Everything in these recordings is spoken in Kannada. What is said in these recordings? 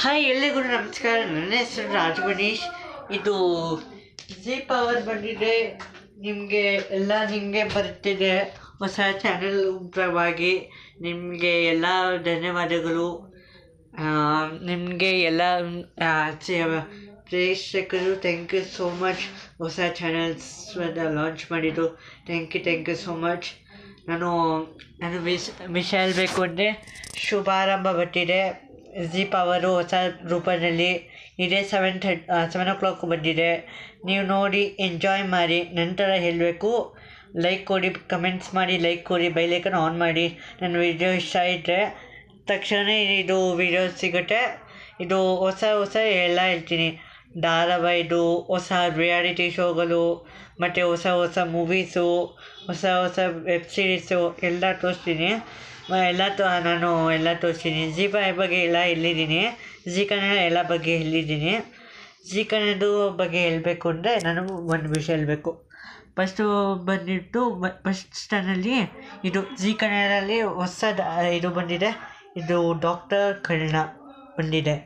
ಹಾಯ್ ಎಲ್ಲಿಗೂ ನಮಸ್ಕಾರ. ನನ್ನ ಹೆಸರು ರಾಜ್ ಗಣೇಶ್. ಇದು ಜಿ ಪವರ್ ಬಂದಿದೆ, ನಿಮಗೆ ಬರ್ತಿದೆ. ಹೊಸ ಚಾನೆಲ್ ಪರವಾಗಿ ನಿಮಗೆ ಎಲ್ಲ ಧನ್ಯವಾದಗಳು. ನಿಮಗೆ ಎಲ್ಲ ಪ್ರೇಕ್ಷಕರು ಥ್ಯಾಂಕ್ ಯು ಸೋ ಮಚ್. ಹೊಸ ಚಾನಲ್ಸ್ ಲಾಂಚ್ ಮಾಡಿದ್ದು ಥ್ಯಾಂಕ್ ಯು ಸೋ ಮಚ್. ನಾನು ವಿಷಯ ಹೇಳಬೇಕು ಅಂದರೆ ಶುಭಾರಂಭ ಬರ್ತಿದೆ. ಜಿ ಪವರು ಹೊಸ ರೂಪದಲ್ಲಿ ಇದೇ 7 o'clock ಬಂದಿದೆ. ನೀವು ನೋಡಿ ಎಂಜಾಯ್ ಮಾಡಿ. ನಂತರ ಹೇಳಬೇಕು, ಲೈಕ್ ಕೊಡಿ, ಕಮೆಂಟ್ಸ್ ಮಾಡಿ, ಲೈಕ್ ಕೊಡಿ, ಬೆಲ್ ಆನ್ ಮಾಡಿ. ನನ್ನ ವಿಡಿಯೋ ಇಷ್ಟ ಇದ್ದರೆ ತಕ್ಷಣ ಇದು ವಿಡಿಯೋ ಸಿಗುತ್ತೆ. ಇದು ಹೊಸ ಎಲ್ಲ ಹೇಳ್ತೀನಿ. ಧಾರಾವಾಹಿದು, ಹೊಸ ರಿಯಾಲಿಟಿ ಶೋಗಳು, ಮತ್ತು ಹೊಸ ಮೂವೀಸು, ಹೊಸ ವೆಬ್ ಸೀರೀಸು ಎಲ್ಲ ತೋರಿಸ್ತೀನಿ. ನಾನು ಎಲ್ಲ ತೋರಿಸ್ತೀನಿ. ಜಿ ಬಗ್ಗೆ ಎಲ್ಲ ಹೇಳಿದ್ದೀನಿ. ಜಿ ಕನ್ನಡ ಎಲ್ಲ ಬಗ್ಗೆ ಹೇಳಿದ್ದೀನಿ. ಜಿ ಕನ್ನಡದ ಬಗ್ಗೆ ಹೇಳಬೇಕು ಅಂದರೆ ನಾನು ಒಂದು ವಿಷಯ ಹೇಳಬೇಕು. ಫಸ್ಟ್ ಚಾನಲ್ಲಿ ಇದು ಜಿ ಕನ್ನಡದಲ್ಲಿ ಇದು ಬಂದಿದೆ. ಇದು ಡಾಕ್ಟರ್ ಕರ್ಣ ಬಂದಿದೆ.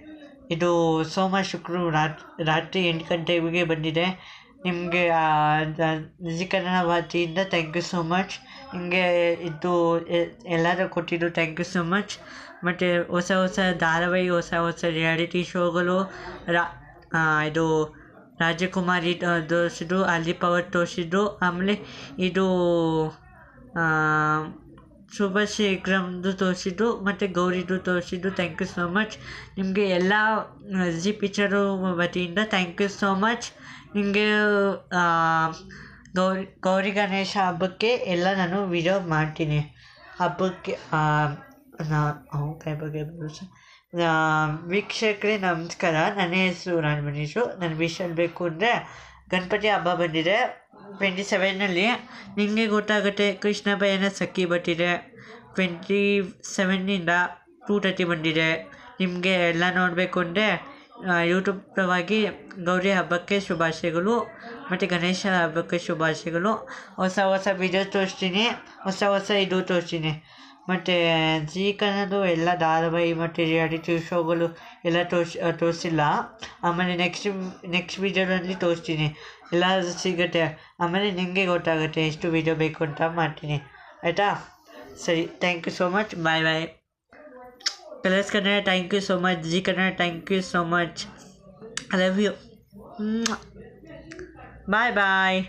ಇದು ಶುಕ್ರವಾರ ರಾತ್ರಿ 8 ಗಂಟೆಗೆ ಬಂದಿದೆ. ನಿಮಗೆ ಜಿ ಕನ್ನಡ ವತಿಯಿಂದ ಥ್ಯಾಂಕ್ ಯು ಸೋ ಮಚ್. ನಿಮಗೆ ಇದು ಎಲ್ಲರೂ ಕೊಟ್ಟಿದ್ದು ಥ್ಯಾಂಕ್ ಯು ಸೋ ಮಚ್. ಮತ್ತು ಹೊಸ ಧಾರಾವಾಹಿ, ಹೊಸ ರಿಯಾಲಿಟಿ ಶೋಗಳು, ಇದು ರಾಜಕುಮಾರಿ ತೋರಿಸಿದ್ರು, ಅಲ್ಲಿ ಪವರ್ ತೋರಿಸಿದ್ರು. ಆಮೇಲೆ ಇದು ಶುಭಶೀಘ್ರಮ್ದು ತೋರಿಸಿದ್ದು, ಮತ್ತು ಗೌರಿದು ತೋರಿಸಿದ್ದು. Thank you so much. ನಿಮಗೆ ಎಲ್ಲ ಜಿ ಪಿಕ್ಚರು ವತಿಯಿಂದ ಥ್ಯಾಂಕ್ ಯು ಸೋ ಮಚ್. ನಿಮಗೆ ಗೌರಿ ಗಣೇಶ ಹಬ್ಬಕ್ಕೆ ಎಲ್ಲ ನಾನು ವಿಡಿಯೋ ಮಾಡ್ತೀನಿ. ಹಬ್ಬಕ್ಕೆ ವೀಕ್ಷಕರೇ ನಮಸ್ಕಾರ. ನನ್ನ ಹೆಸರು ರಾಜ್ ಗಣೇಶು. ನನ್ನ ವಿಷಯ ಹೇಳಬೇಕು ಅಂದರೆ ಗಣಪತಿ ಹಬ್ಬ ಬಂದಿದೆ 27ರಲ್ಲಿ. ನಿಮಗೆ ಗೊತ್ತಾಗುತ್ತೆ, ಕೃಷ್ಣ ಭಯನ ಸಖಿ ಬರ್ತಿದೆ 27ನಿಂದ 2:30 ಬಂದಿದೆ. ನಿಮಗೆ ಎಲ್ಲ ನೋಡಬೇಕು ಅಂದರೆ ಯೂಟ್ಯೂಬ್ ಪರವಾಗಿ ಗೌರಿ ಹಬ್ಬಕ್ಕೆ ಶುಭಾಶಯಗಳು, ಮತ್ತು ಗಣೇಶ ಹಬ್ಬಕ್ಕೆ ಶುಭಾಶಯಗಳು. ಹೊಸ ವಿಡಿಯೋ ತೋರಿಸ್ತೀನಿ, ಹೊಸ ಇದು ತೋರಿಸ್ತೀನಿ. ಮತ್ತು ಜಿ ಕನ್ನಡ ಎಲ್ಲ ಧಾರಾವಾಹಿ ಮತ್ತು ರಿಯಾಲಿಟಿ ಶೋಗಳು ಎಲ್ಲ ತೋರಿಸಿಲ್ಲ. ಆಮೇಲೆ ನೆಕ್ಸ್ಟ್ ವಿಡಿಯೋದಲ್ಲಿ ತೋರಿಸ್ತೀನಿ, ಎಲ್ಲ ಸಿಗುತ್ತೆ. ಆಮೇಲೆ ನಿಮಗೆ ಗೊತ್ತಾಗುತ್ತೆ ಎಷ್ಟು ವಿಡಿಯೋ ಬೇಕು ಅಂತ ಮಾಡ್ತೀನಿ, ಆಯಿತಾ? ಸರಿ, thank you so much. Bye. Colors Kannada thank you so much. Zee Kannada thank you so much. I love you. Bye.